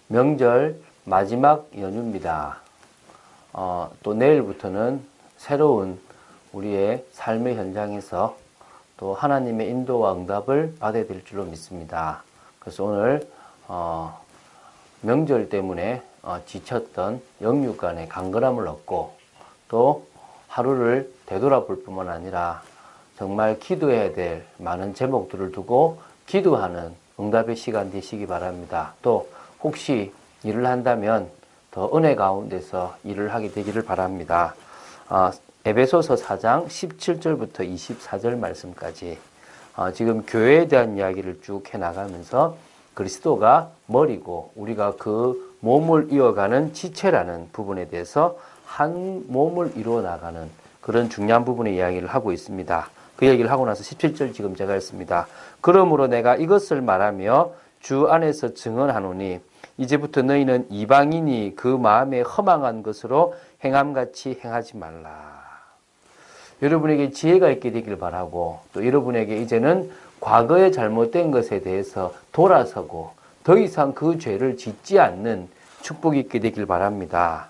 명절 마지막 연휴입니다. 또 내일부터는 새로운 우리의 삶의 현장에서 또 하나님의 인도와 응답을 받아야 될 줄로 믿습니다. 그래서 오늘 명절 때문에 지쳤던 영육간의 강건함을 얻고 또 하루를 되돌아볼 뿐만 아니라 정말 기도해야 될 많은 제목들을 두고 기도하는 응답의 시간 되시기 바랍니다. 또 혹시 일을 한다면 더 은혜 가운데서 일을 하게 되기를 바랍니다. 에베소서 4장 17절부터 24절 말씀까지 지금 교회에 대한 이야기를 쭉 해나가면서 그리스도가 머리고 우리가 그 몸을 이어가는 지체라는 부분에 대해서 한 몸을 이루어 나가는 그런 중요한 부분의 이야기를 하고 있습니다. 그 얘기를 하고 나서 17절 지금 제가 했습니다. 그러므로 내가 이것을 말하며 주 안에서 증언하노니 이제부터 너희는 이방인이 그 마음에 허망한 것으로 행함같이 행하지 말라. 여러분에게 지혜가 있게 되길 바라고 또 여러분에게 이제는 과거에 잘못된 것에 대해서 돌아서고 더 이상 그 죄를 짓지 않는 축복이 있게 되길 바랍니다.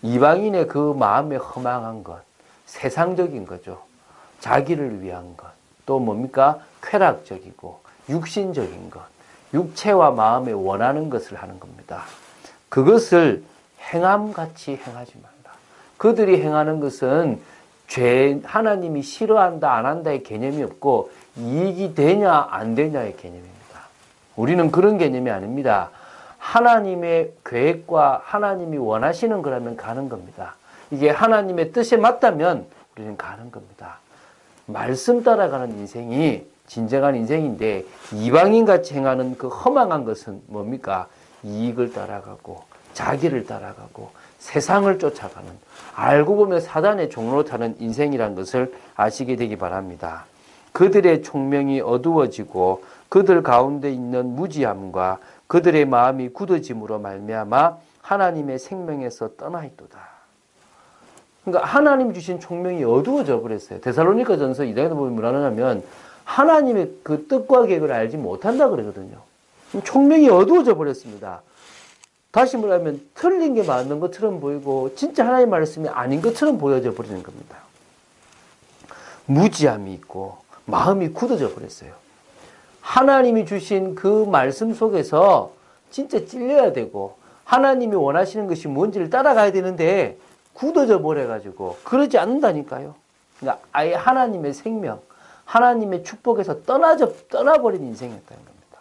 이방인의 그 마음에 허망한 것, 세상적인 거죠. 자기를 위한 것, 또 뭡니까? 쾌락적이고 육신적인 것, 육체와 마음에 원하는 것을 하는 겁니다. 그것을 행함같이 행하지 말라. 그들이 행하는 것은 하나님이 싫어한다 안 한다의 개념이 없고 이익이 되냐 안 되냐의 개념입니다. 우리는 그런 개념이 아닙니다. 하나님의 계획과 하나님이 원하시는 거라면 가는 겁니다. 이게 하나님의 뜻에 맞다면 우리는 가는 겁니다. 말씀 따라가는 인생이 진정한 인생인데 이방인같이 행하는 그 허망한 것은 뭡니까? 이익을 따라가고 자기를 따라가고 세상을 쫓아가는 알고 보면 사단의 종로로 타는 인생이란 것을 아시게 되기 바랍니다. 그들의 총명이 어두워지고 그들 가운데 있는 무지함과 그들의 마음이 굳어짐으로 말미암아 하나님의 생명에서 떠나 있도다. 그러니까 하나님 주신 총명이 어두워져 버렸어요. 데살로니가전서 2장에도 보면 뭐라 하냐면 하나님의 그 뜻과 계획을 알지 못한다 그러거든요. 총명이 어두워져 버렸습니다. 다시 말하면 틀린 게 맞는 것처럼 보이고 진짜 하나님의 말씀이 아닌 것처럼 보여져 버리는 겁니다. 무지함이 있고 마음이 굳어져 버렸어요. 하나님이 주신 그 말씀 속에서 진짜 찔려야 되고 하나님이 원하시는 것이 뭔지를 따라가야 되는데 굳어져 버려가지고 그러지 않는다니까요. 그러니까 아예 하나님의 생명, 하나님의 축복에서 떠나버린 인생이었다는 겁니다.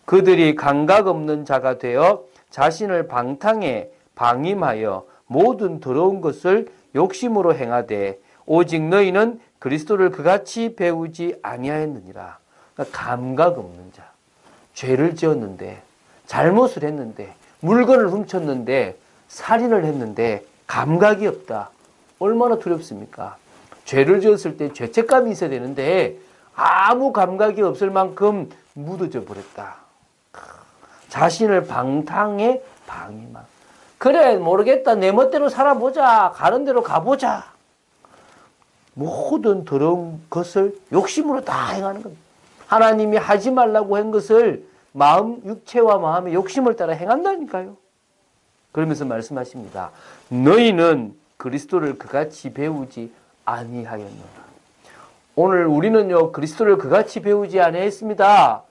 그들이 감각 없는 자가 되어 자신을 방탕에 방임하여 모든 더러운 것을 욕심으로 행하되 오직 너희는 그리스도를 그같이 배우지 아니하였느니라. 그러니까 감각 없는 자, 죄를 지었는데 잘못을 했는데 물건을 훔쳤는데 살인을 했는데 감각이 없다. 얼마나 두렵습니까? 죄를 지었을 때 죄책감이 있어야 되는데 아무 감각이 없을 만큼 묻어져 버렸다. 자신을 방탕에 방임한. 그래 모르겠다. 내 멋대로 살아보자. 가는 대로 가보자. 모든 더러운 것을 욕심으로 다 행하는 겁니다. 하나님이 하지 말라고 한 것을 마음, 육체와 마음의 욕심을 따라 행한다니까요. 그러면서 말씀하십니다. 너희는 그리스도를 그같이 배우지 아니하였노라. 오늘 우리는요 그리스도를 그같이 배우지 아니했습니다.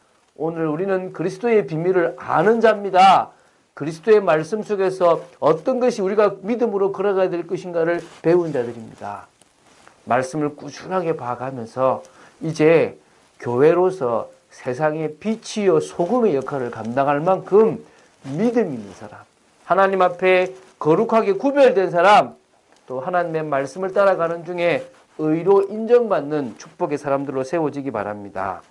오늘 우리는 그리스도의 비밀을 아는 자입니다. 그리스도의 말씀 속에서 어떤 것이 우리가 믿음으로 걸어가야 될 것인가를 배운 자들입니다. 말씀을 꾸준하게 봐가면서 이제 교회로서 세상의 빛이요 소금의 역할을 감당할 만큼 믿음 있는 사람, 하나님 앞에 거룩하게 구별된 사람, 또 하나님의 말씀을 따라가는 중에 의로 인정받는 축복의 사람들로 세워지기 바랍니다.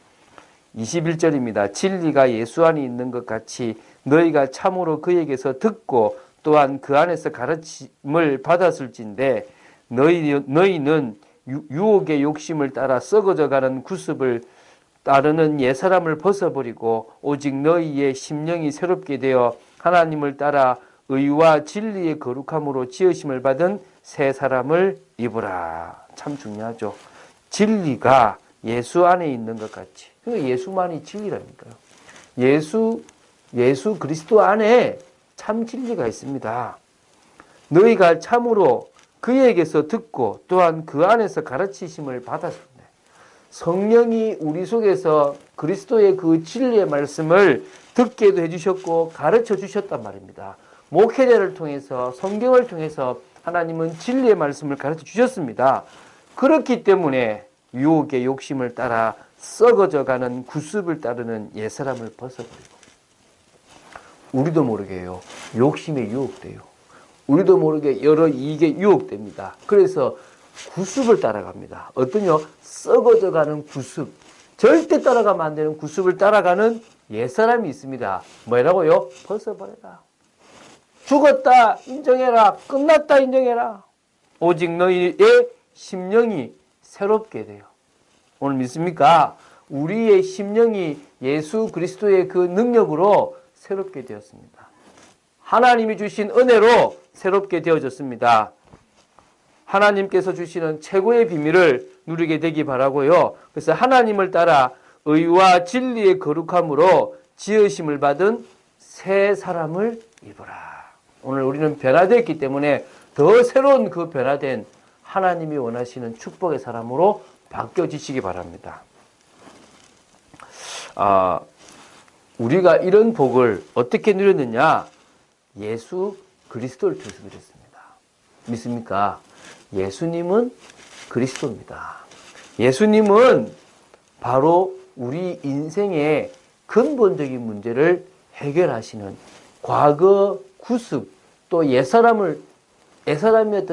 21절입니다. 진리가 예수 안에 있는 것 같이 너희가 참으로 그에게서 듣고 또한 그 안에서 가르침을 받았을진데 너희는 유혹의 욕심을 따라 썩어져가는 구습을 따르는 옛사람을 벗어버리고 오직 너희의 심령이 새롭게 되어 하나님을 따라 의와 진리의 거룩함으로 지으심을 받은 새 사람을 입으라. 참 중요하죠. 진리가 예수 안에 있는 것 같이. 그러니까 예수만이 진리라니까요. 예수 예수 그리스도 안에 참 진리가 있습니다. 너희가 참으로 그에게서 듣고 또한 그 안에서 가르치심을 받았습니다. 성령이 우리 속에서 그리스도의 그 진리의 말씀을 듣게도 해주셨고 가르쳐 주셨단 말입니다. 목회자를 통해서 성경을 통해서 하나님은 진리의 말씀을 가르쳐 주셨습니다. 그렇기 때문에 유혹의 욕심을 따라 썩어져가는 구습을 따르는 옛사람을 벗어버리고, 우리도 모르게요, 욕심에 유혹돼요. 우리도 모르게 여러 이익에 유혹됩니다. 그래서 구습을 따라갑니다. 어떠냐? 썩어져가는 구습. 절대 따라가면 안 되는 구습을 따라가는 옛사람이 있습니다. 뭐라고요? 벗어버려라. 죽었다 인정해라. 끝났다 인정해라. 오직 너희의 심령이 새롭게 돼요. 오늘 믿습니까? 우리의 심령이 예수 그리스도의 그 능력으로 새롭게 되었습니다. 하나님이 주신 은혜로 새롭게 되어졌습니다. 하나님께서 주시는 최고의 비밀을 누리게 되기 바라고요. 그래서 하나님을 따라 의와 진리의 거룩함으로 지으심을 받은 새 사람을 입어라. 오늘 우리는 변화되었기 때문에 더 새로운 그 변화된 하나님이 원하시는 축복의 사람으로 바뀌어지시기 바랍니다. 우리가 이런 복을 어떻게 누렸느냐? 예수 그리스도를 통해서 누렸습니다. 믿습니까? 예수님은 그리스도입니다. 예수님은 바로 우리 인생의 근본적인 문제를 해결하시는, 과거 구습 또 옛사람이었던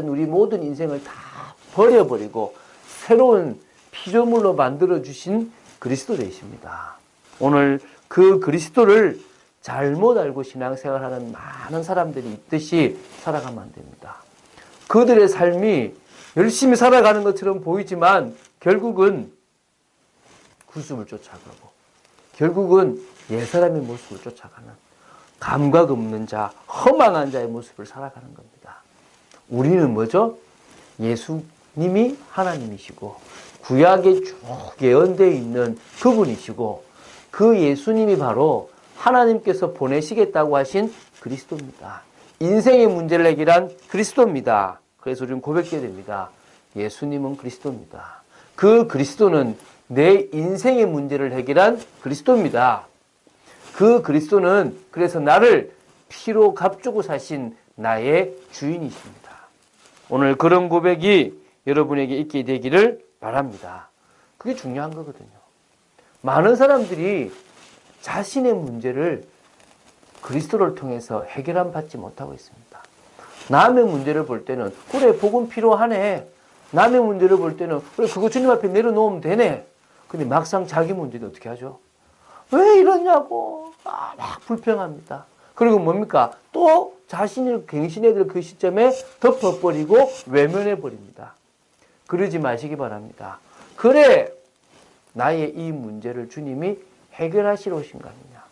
우리 모든 인생을 다 버려버리고 새로운 피조물로 만들어주신 그리스도 되십니다. 오늘 그 그리스도를 잘못 알고 신앙생활하는 많은 사람들이 있듯이 살아가면 안 됩니다. 그들의 삶이 열심히 살아가는 것처럼 보이지만 결국은 구습을 쫓아가고 결국은 옛사람의 모습을 쫓아가는 감각 없는 자, 허망한 자의 모습을 살아가는 겁니다. 우리는 뭐죠? 예수님이 하나님이시고 구약에 쭉 예언되어 있는 그분이시고 그 예수님이 바로 하나님께서 보내시겠다고 하신 그리스도입니다. 인생의 문제를 해결한 그리스도입니다. 그래서 우리는 고백해야 됩니다. 예수님은 그리스도입니다. 그 그리스도는 내 인생의 문제를 해결한 그리스도입니다. 그 그리스도는 그래서 나를 피로 값주고 사신 나의 주인이십니다. 오늘 그런 고백이 여러분에게 있게 되기를 바랍니다. 그게 중요한 거거든요. 많은 사람들이 자신의 문제를 그리스도를 통해서 해결함 받지 못하고 있습니다. 남의 문제를 볼 때는 그래 복음 필요하네. 남의 문제를 볼 때는 그래 그거 주님 앞에 내려놓으면 되네. 근데 막상 자기 문제는 어떻게 하죠? 왜 이러냐고 막 불평합니다. 그리고 뭡니까? 또 자신을 갱신해야 될 그 시점에 덮어버리고 외면해버립니다. 그러지 마시기 바랍니다. 그래 나의 이 문제를 주님이 해결하시러 오신 거 아니냐.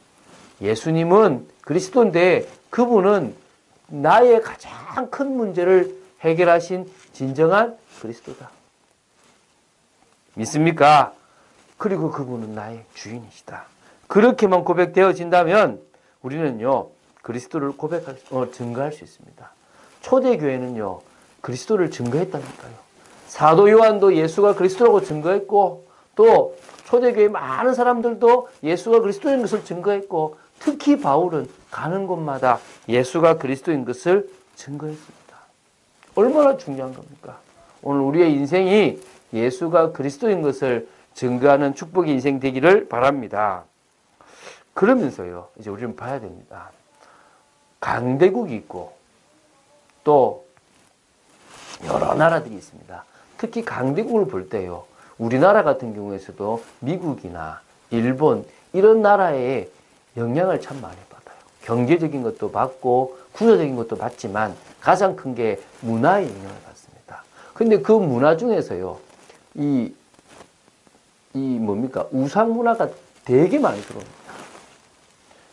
예수님은 그리스도인데 그분은 나의 가장 큰 문제를 해결하신 진정한 그리스도다. 믿습니까? 그리고 그분은 나의 주인이시다. 그렇게만 고백되어진다면 우리는요 그리스도를 증거할 수 있습니다. 초대교회는요 그리스도를 증거했다니까요. 사도 요한도 예수가 그리스도라고 증거했고 또 초대교회 많은 사람들도 예수가 그리스도인 것을 증거했고 특히 바울은 가는 곳마다 예수가 그리스도인 것을 증거했습니다. 얼마나 중요한 겁니까? 오늘 우리의 인생이 예수가 그리스도인 것을 증거하는 축복의 인생 되기를 바랍니다. 그러면서요 이제 우리는 봐야 됩니다. 강대국이 있고 또 여러 나라들이 있습니다. 특히 강대국을 볼 때요 우리나라 같은 경우에서도 미국이나 일본 이런 나라에 영향을 참 많이 받아요. 경제적인 것도 받고 군사적인 것도 받지만 가장 큰 게 문화의 영향을 받습니다. 근데 그 문화 중에서요 뭡니까? 우상 문화가 되게 많이 들어옵니다.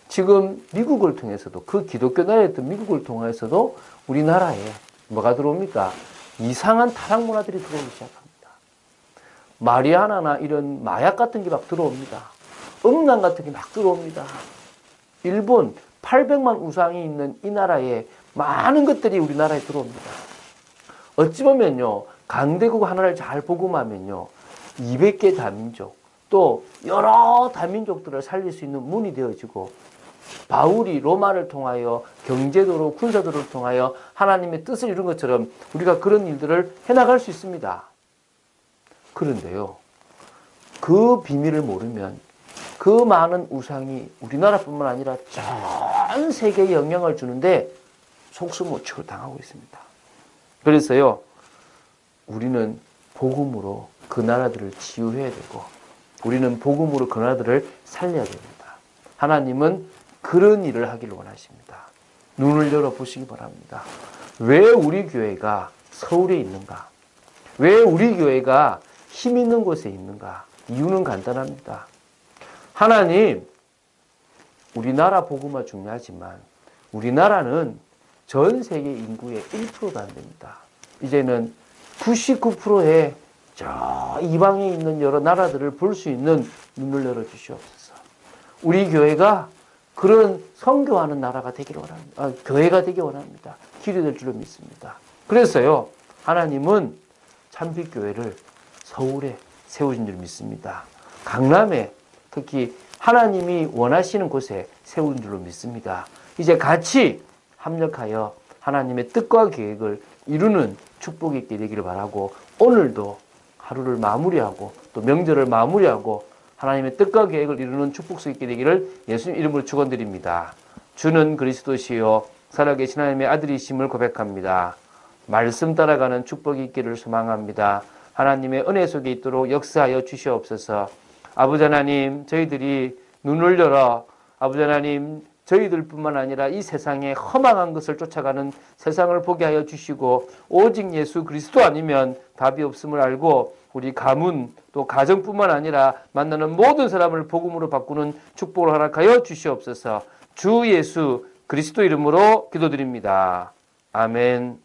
지금 미국을 통해서도 그 기독교 나라였던 미국을 통해서도 우리나라에 뭐가 들어옵니까? 이상한 타락 문화들이 들어오기 시작합니다. 마리아나나 이런 마약 같은 게 막 들어옵니다. 음란 같은 게 막 들어옵니다. 일본 800만 우상이 있는 이 나라에 많은 것들이 우리나라에 들어옵니다. 어찌 보면요, 강대국 하나를 잘 복음하면요, 200개 다민족, 또 여러 다민족들을 살릴 수 있는 문이 되어지고, 바울이 로마를 통하여 경제도로 군사도를 통하여 하나님의 뜻을 이룬 것처럼 우리가 그런 일들을 해나갈 수 있습니다. 그런데요, 그 비밀을 모르면 그 많은 우상이 우리나라뿐만 아니라 전 세계에 영향을 주는데 속수무책을 당하고 있습니다. 그래서요, 우리는 복음으로 그 나라들을 치유해야 되고, 우리는 복음으로 그 나라들을 살려야 됩니다. 하나님은 그런 일을 하기를 원하십니다. 눈을 열어보시기 바랍니다. 왜 우리 교회가 서울에 있는가? 왜 우리 교회가 힘 있는 곳에 있는가? 이유는 간단합니다. 하나님, 우리나라 복음화 중요하지만 우리나라는 전 세계 인구의 1%도 안 됩니다. 이제는 99%의 저 이방에 있는 여러 나라들을 볼 수 있는 눈을 열어주시옵소서. 우리 교회가 그런 선교하는 나라가 되기를 원합니다. 교회가 되기 원합니다. 길이 될 줄로 믿습니다. 그래서요, 하나님은 참빛교회를 서울에 세우신 줄 믿습니다. 강남에, 특히 하나님이 원하시는 곳에 세운 줄로 믿습니다. 이제 같이 합력하여 하나님의 뜻과 계획을 이루는 축복이 있게 되기를 바라고, 오늘도 하루를 마무리하고 또 명절을 마무리하고 하나님의 뜻과 계획을 이루는 축복수 있게 되기를 예수님 이름으로 축원드립니다. 주는 그리스도시요 살아계신 하나님의 아들이심을 고백합니다. 말씀 따라가는 축복이 있기를 소망합니다. 하나님의 은혜 속에 있도록 역사하여 주시옵소서. 아버지 하나님, 저희들이 눈을 열어 아버지 하나님, 저희들뿐만 아니라 이 세상에 허망한 것을 쫓아가는 세상을 보게 하여 주시고, 오직 예수 그리스도 아니면 답이 없음을 알고 우리 가문 또 가정뿐만 아니라 만나는 모든 사람을 복음으로 바꾸는 축복을 허락하여 주시옵소서. 주 예수 그리스도 이름으로 기도드립니다. 아멘.